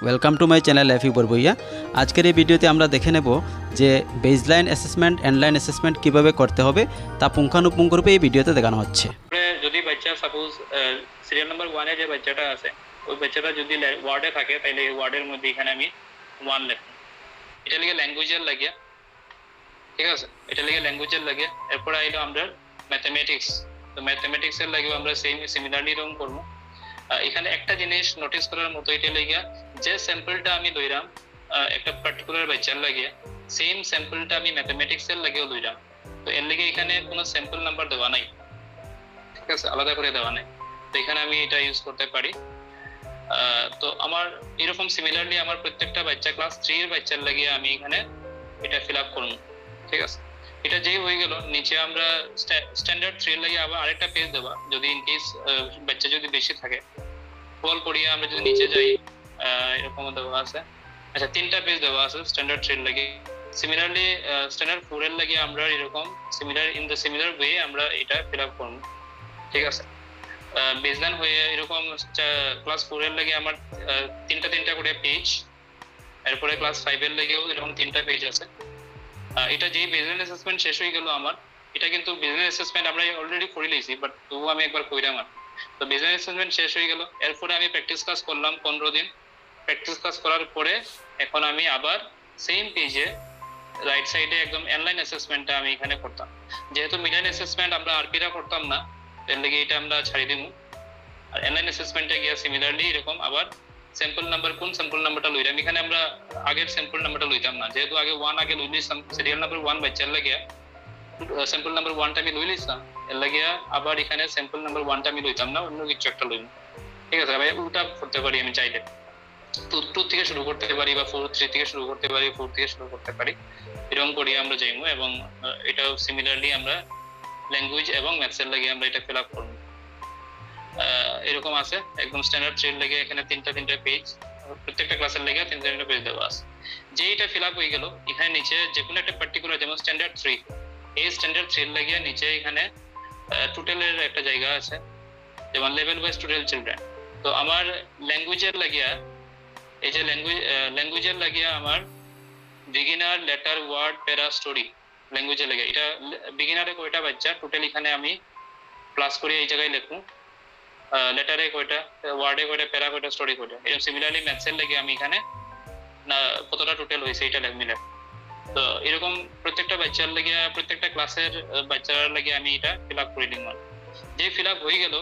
Welcome to my channel এফি বরবইয়া। আজকের এই ভিডিওতে আমরা দেখে নেব যে বেসলাইন অ্যাসেসমেন্ট এন্ডলাইন অ্যাসেসমেন্ট কিভাবে করতে হবে তা পুঙ্খানুপুঙ্খরূপে এই ভিডিওতে দেখানো হচ্ছে। যদি বাচ্চা সাপোজ সিরিয়াল নাম্বার 1 এ যে বাচ্চাটা আছে ওই বাচ্চাটা যদি ওয়ার্ডে থাকে তাহলে এই ওয়ার্ডের মধ্যে এখানে আমি 1 লিখব। এটা লিখে ল্যাঙ্গুয়েজের লাগিয়া, ঠিক আছে, এটা লিখে ল্যাঙ্গুয়েজের লাগিয়া। এরপর আইলো আমরা ম্যাথমেটিক্স, তো ম্যাথমেটিক্সের লাগিও আমরা সিমিলারলি এরকম করব। এখানে একটা জিনিস নোটিস করার মতো, এটা লাগিয়া যে স্যাম্পলটা আমি লইরাম একটা পার্টিকুলার বাচ্চার লাগিয়া, সেম স্যাম্পলটা আমি ম্যাথমেটিক্সের লাগিয়েও লইরাম। তো এর লিগে এখানে কোনো স্যাম্পল নাম্বার দেওয়া নাই, ঠিক আছে, আলাদা করে দেওয়া নাই। তো এখানে আমি এটা ইউজ করতে পারি। তো আমার এরকম সিমিলারলি আমার প্রত্যেকটা বাচ্চা ক্লাস 3 এর বাচ্চার লাগিয়ে আমি এখানে এটা ফিল আপ করব, ঠিক আছে। এটা যেই হয়ে গেল, নিচে আমরা স্ট্যান্ডার্ড 3 এর লাগিয়ে আবার আরেকটা পেজ দেবা, যদি ইন কেস বাচ্চা যদি বেশি থাকে। কল করিয়ে আমরা যদি নিচে যাই, এরকম দেওয়া আছে, আচ্ছা 3টা পেজ দেওয়া আছে স্ট্যান্ডার্ড 3 এর লাগিয়ে। সিমিলারলি স্ট্যান্ডার্ড 4 এর লাগিয়ে আমরা এরকম সিমিলার ওয়ে আমরা এটা ফিল আপ করব, ঠিক আছে। বেসলাইন হয়ে এরকম ক্লাস 4 এর লাগে আমার তিনটা করে পেজ, এরপরে ক্লাস 5 এর লাগেও এরকম 3টা পেজ আছে। এটা যেই বেসলাইন অ্যাসেসমেন্ট শেষ হয়ে গেল আমার, এটা কিন্তু বেসলাইন অ্যাসেসমেন্ট আমরা অলরেডি করে লইছি, বাট তবুও আমি একবার কইরাম। তো বেসলাইন অ্যাসেসমেন্ট শেষ হয়ে গেল, এরপরে আমি প্র্যাকটিস ক্লাস করলাম 15 দিন। প্র্যাকটিস ক্লাস করার পরে এখন আমি আবার সেম পেজে রাইট সাইডে একদম অনলাইন অ্যাসেসমেন্টটা আমি এখানে করতাম। যেহেতু মিডলাইন অ্যাসেসমেন্ট আমরা আরপিরা করতাম না, এর লাগে এটা আমরা ছাড়ি দিব। আর অনলাইন অ্যাসেসমেন্টে গিয়া সিমিলারলি এরকম আবার স্যাম্পল নাম্বার, কোন স্যাম্পল নাম্বারটা লইলাম, এখানে আমরা আগের স্যাম্পল নাম্বারটা লইতাম না, যেহেতু আগে 1 আগে লই লইছিলাম, সিরিয়াল নাম্বার 1 বাচ্চার লাগিয়া স্যাম্পল নাম্বার 1টা আমি লই লইছিলাম, এর লাগিয়া আবার এখানে স্যাম্পল নাম্বার 1টা আমি লইতাম না, অন্য কিছু একটা লইলাম, ঠিক আছে। ভাই উল্টা করতে পারি আমি চাইলে, 2 থেকে শুরু করতে পারি বা 3 থেকে শুরু করতে পারি, 4 থেকে শুরু করতে পারি, এরকম করি আমরা যাইমু। এবং এটাও সিমিলারলি আমরা ল্যাঙ্গুয়েজ এবং ম্যাথসের লাগে আমরা এটা ফিল আপ করব। এরকম আছে একদম স্ট্যান্ডার্ড 3 লাগে, এখানে তিনটা পেজ, প্রত্যেকটা ক্লাসের লাগে তিনটা পেজ দেওয়া আছে। যে এটা ফিল আপ হয়ে গেল, এখানে নিচে যে কোনো একটা পার্টিকুলার, যেমন স্ট্যান্ডার্ড 3, এই স্ট্যান্ডার্ড 3 লাগে নিচে এখানে টোটালের একটা জায়গা আছে, যেমন লেভেল ওয়াইজ টোটাল চিলড্রেন। তো আমার ল্যাঙ্গুয়েজের লাগিয়া, এই যে ল্যাঙ্গুয়েজের লাগিয়া আমার বিগিনার, লেটার, ওয়ার্ড, প্যারা, স্টোরি ল্যাঙ্গুয়েজে লাগে। এটা বিগিনারে কয়টা বাচ্চা টোটাল এখানে আমি প্লাস করে এই জায়গায় লিখুন, লেটারে কয়টা, ওয়ার্ডে কয়টা, প্যারা কয়টা, স্টোরি কয়টা। এরকম সিমিলারলি ম্যাথসের লাগে আমি এখানে না কতটা টোটাল হয়েছে এটা মিলে। তো এরকম প্রত্যেকটা বাচ্চার লাগে, প্রত্যেকটা ক্লাসের বাচ্চার লাগে আমি এটা ফিল আপ করে দিলাম। যে ফিল আপ হয়ে গেল,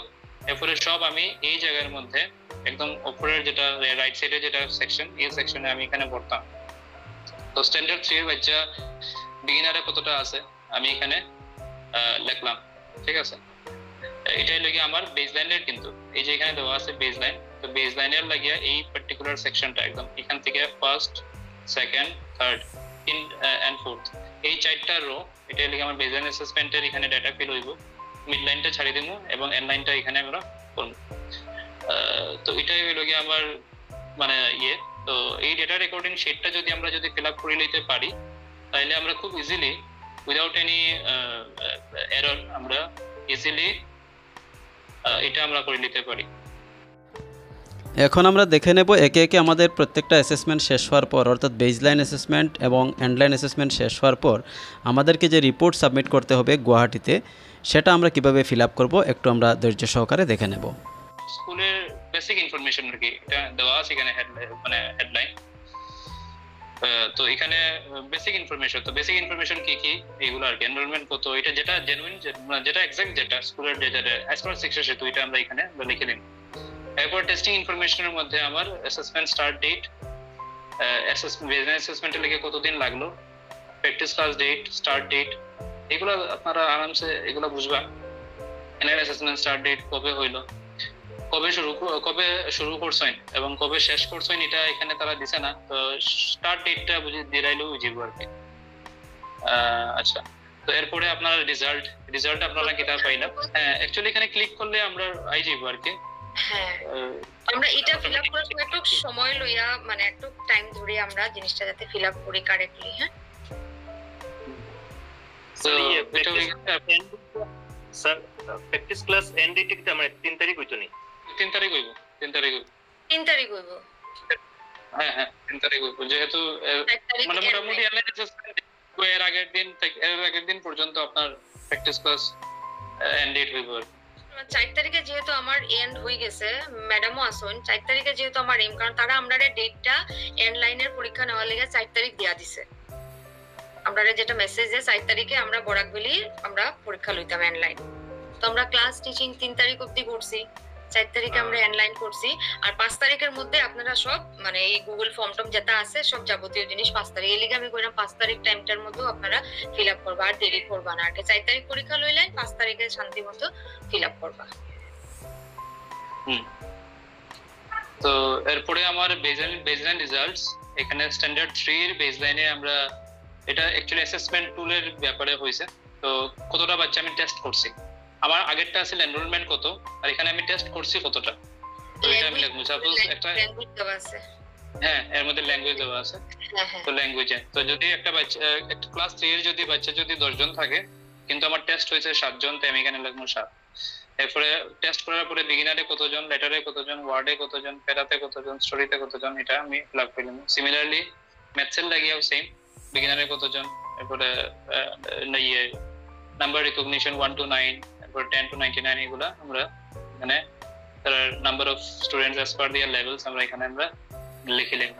এরপরে সব আমি এই জায়গার মধ্যে একদম উপরের যেটা রাইট সাইডে যেটা সেকশন, এই সেকশনে আমি এখানে ভরতাম। তো স্ট্যান্ডার্ড 3 এর বাচ্চা বিগিনারে কতটা আছে আমি এখানে লিখলাম, ঠিক আছে। এটাই লাগে আমার বেসলাইনের, কিন্তু এই যে এখানে দেওয়া আছে বেসলাইন, তো বেসলাইনের লাগিয়া এই পার্টিকুলার সেকশনটা একদম এখান থেকে first, second, third and fourth, এই 4টা রো, এটাই লাগে আমার বেসলাইন অ্যাসেসমেন্টের এখানে ডাটা ফিল হইব। মিড লাইনটা ছাড়ি দিব এবং এন্ড লাইনটা এখানে আমরা করব। তো এটাই হলো কি আমার মানে তো এই ডেটা রেকর্ডিং শিটটা যদি আমরা ফিল আপ করে নিতে পারি, তাহলে আমরা খুব ইজিলি উইদাউট এনি এরর আমরা ইজিলি এটা আমরা করে নিতে পারি। এখন আমরা দেখে নেব একে একে আমাদের প্রত্যেকটা অ্যাসেসমেন্ট শেষ হওয়ার পর, অর্থাৎ বেসলাইন অ্যাসেসমেন্ট এবং এন্ডলাইন অ্যাসেসমেন্ট শেষ হওয়ার পর আমাদেরকে যে রিপোর্ট সাবমিট করতে হবে গুয়াহাটিতে, সেটা আমরা কিভাবে ফিল আপ করবো একটু আমরা ধৈর্য সহকারে দেখে নেব। স্কুলের বেসিক ইনফরমেশন আর কি এটা দেওয়া আছে এখানে, হেডলাইন। তো এখানে বেসিক ইনফরমেশন, তো বেসিক ইনফরমেশন কি কি এগুলো আর কি, এনরোলমেন্ট কত, এটা যেটা জেনুইন, যেটা এক্সাক্ট, যেটা স্কুলের যেটা অ্যাজ পার শিক্ষা সেতু, এটা আমরা এখানে লিখে দিই। এরপর টেস্টিং ইনফরমেশনের মধ্যে আমার অ্যাসেসমেন্ট স্টার্ট ডেট, অ্যাসেসমেন্টের লেগে কতদিন লাগলো, practice class date, start date, এগুলো আপনারা আরামসে এগুলো বুঝবা। অ্যাসেসমেন্ট স্টার্ট ডেট কবে হইলো, কবে শুরু করছেন এবং কবে শেষ করছেন, এটা এখানে তারা দিছে না, তো স্টার্ট ডেটটা বুঝে দিরাইলেও বুঝিব আর কি। আচ্ছা, তো এরপরে আপনার রেজাল্ট আপনারা কিতা পাইলাম। হ্যাঁ, অ্যাকচুয়ালি এখানে ক্লিক করলে আমরা আই যাইব আর কি। হ্যাঁ, আমরা এটা ফিল আপ করার সময় একটু সময় লইয়া, মানে একটু টাইম ধরে আমরা জিনিসটা যাতে ফিল আপ করি কারেক্টলি। হ্যাঁ sir, practice class end date আমরা 3 তারিখ হইতো নি, 3 তারিখ হইব, 3 তারিখ হইব। হ্যাঁ হ্যাঁ 3 তারিখ হইব, যেহেতু 4 তারিখ মানে end মোটামুটি line। এর আগের দিন পর্যন্ত আপনার প্র্যাকটিস ক্লাস এন্ড ডেট হইব। 4 তারিখে যেহেতু আমার এন্ড হয়ে গেছে, ম্যাডামও আসুন 4 তারিখে যেহেতু আমার এম, কারণ তারা আমরা ডেটটা এন্ড লাইনের পরীক্ষা নেওয়ার লেগে 4 তারিখ দেয়া দিছে। আমরা যেটা মেসেজে 4 তারিখে আমরা বরাকবেলি আমরা পরীক্ষা লইতাম এন্ড লাইন। তো আমরা ক্লাস টিচিং 3 তারিখ অবধি করছি, 4 তারিখে আমরা এন্ড লাইন করছি। আর 5 তারিখের মধ্যে আপনারা সব মানে এই গুগল ফর্ম টম যেটা আছে সব যাবতীয় জিনিস 5 তারিখ এই লিগে আমি কইলাম 5 তারিখ টাইমটার মধ্যে আপনারা ফিল আপ করবা, আর দেরি করবা না। আর 4 তারিখ পরীক্ষা লইলেন, 5 তারিখে শান্তি মতো ফিল আপ করবা। তো এরপরে আমার বেজলাইন রেজাল্টস, এখানে স্ট্যান্ডার্ড 3 এর বেজলাইনে আমরা এটা অ্যাকচুয়ালি অ্যাসেসমেন্ট টুলের ব্যাপারে হয়েছে। তো কতটা বাচ্চা আমি টেস্ট করছি, আমার আগেরটা আছে এনরোলমেন্ট কত, আর এখানে আমি টেস্ট করছি কতটা, তো এটা আমি লিখবো। সাপোজ একটা ল্যাঙ্গুয়েজ দেওয়া আছে, হ্যাঁ এর মধ্যে ল্যাঙ্গুয়েজ দেওয়া আছে, হ্যাঁ হ্যাঁ তো ল্যাঙ্গুয়েজে তো যদি একটা বাচ্চা একটা ক্লাস 3 এর যদি বাচ্চা যদি 10 জন থাকে, কিন্তু আমার টেস্ট হয়েছে 7 জন, তো আমি এখানে লিখবো 7। এরপরে টেস্ট করার পরে বিগিনারে কতজন, লেটারে কতজন, ওয়ার্ডে কতজন, প্যারাতে কতজন, স্টোরিতে কতজন, এটা আমি ফিল করলাম। সিমিলারলি ম্যাথসের লাগিয়েও সেম, বিগিনারে কতজন, এরপরে ইয়ে নাম্বার রিকগনিশন 1 to 9, এরপর 10 to 99, এগুলা আমরা এখানে number of students as per their levels আমরা এখানে আমরা লিখিলাম।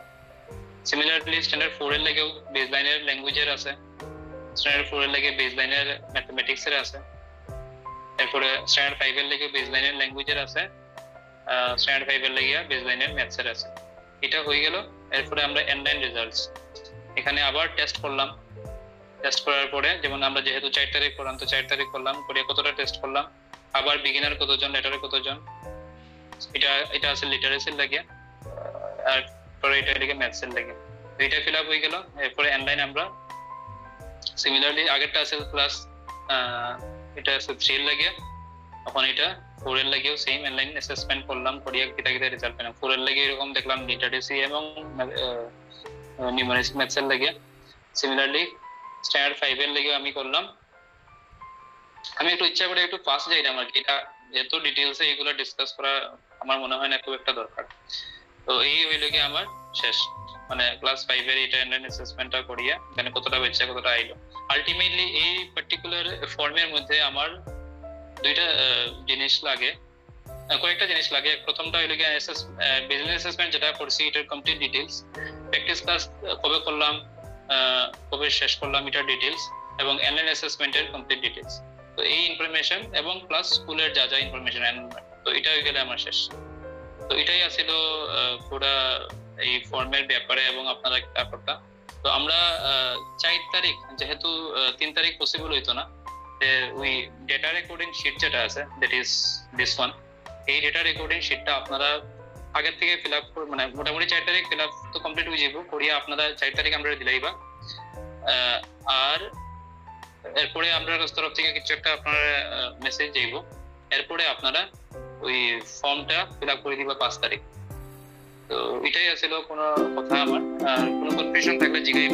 সিমিলারলি স্ট্যান্ডার্ড 4 এর লাগেও বেসলাইনের ল্যাঙ্গুয়েজের আছে, স্ট্যান্ডার্ড 4 এর লাগে বেসলাইনের ম্যাথমেটিক্সের আছে, এরপরে স্ট্যান্ডার্ড 5 এর লাগে বেসলাইনের ল্যাঙ্গুয়েজের আছে, স্ট্যান্ডার্ড 5 এর লাগে বেসলাইনের ম্যাথসের আছে। এটা হয়ে গেল। এরপরে আমরা এন্ডলাইন রেজাল্টস, এখানে আবার টেস্ট করলাম। টেস্ট করার পরে যেমন আমরা যেহেতু 4 তারিখ করলাম, তো 4 তারিখ করলাম করে কতটা টেস্ট করলাম, আবার বিগিনার কতজন, লেটারে কতজন, এটা আছে লিটারেসির লাগে, আর পরে এটা লাগে ম্যাথসের লাগে। তো এটা ফিল আপ হয়ে গেল। এরপরে এন্ডলাইন আমরা সিমিলারলি আগেরটা আছে ক্লাস এটা আছে 3 এর লাগে, এখন এটা 4 এর লাগেও সেম এন্ডলাইন অ্যাসেসমেন্ট করলাম, করিয়া কিতা রেজাল্ট পেলাম। 4 এর লাগে এরকম দেখলাম লিটারেসি এবং নিউমারিক্স ম্যাথসের লাগে। সিমিলারলি স্ট্যান্ডার্ড 5 এর লাগে আমি করলাম। আমি একটু ইচ্ছা করে একটু ফাস্ট যাইলাম আর কি, এটা যেহেতু ডিটেইলসে এগুলো ডিসকাস করা আমার মনে হয় না খুব একটা দরকার। তো এই হইল কি আমার শেষ, মানে ক্লাস 5 এর এটা এন্ডলাইন অ্যাসেসমেন্টটা করিয়া এখানে কতটা বাচ্চা কতটা আইলো। আলটিমেটলি এই পার্টিকুলার ফর্মের মধ্যে আমার দুইটা জিনিস লাগে, কয়েকটা জিনিস লাগে। প্রথমটা হইল কি বিজনেস অ্যাসেসমেন্ট যেটা করছি এটার কমপ্লিট ডিটেইলস, প্র্যাকটিস ক্লাস কবে করলাম, কবে শেষ করলাম এটার ডিটেইলস, এবং অনলাইন অ্যাসেসমেন্টের কমপ্লিট ডিটেইলস। তো এই ইনফরমেশন এবং প্লাস স্কুলের যা যা ইনফরমেশন, তো এটা হয়ে গেলে আমার শেষ। তো এটাই আছিল পুরা এই ফর্মের ব্যাপারে এবং আপনারা ব্যাপারটা। তো আমরা 4 তারিখ যেহেতু 3 তারিখ পসিবল হইতো না, ওই ডেটা রেকর্ডিং শিট যেটা আছে দ্যাট ইজ দিস ওয়ান, এই ডেটা রেকর্ডিং শিটটা আপনারা আগের থেকে ফিল আপ মানে মোটামুটি 4 তারিখ ফিল আপ তো কমপ্লিট হয়ে যাবো করিয়া আপনারা 4 তারিখ আমরা দিলাইবা। আর এরপরে আমরা তরফ থেকে কিছু একটা আপনারা মেসেজ যাইব, এরপরে আপনারা ওই ফর্মটা ফিল আপ করে দিবা 5 তারিখ। তো এটাই আছিল কোনো কথা আমার, আর কোনো কনফিউশন থাকলে জিজ্ঞাসা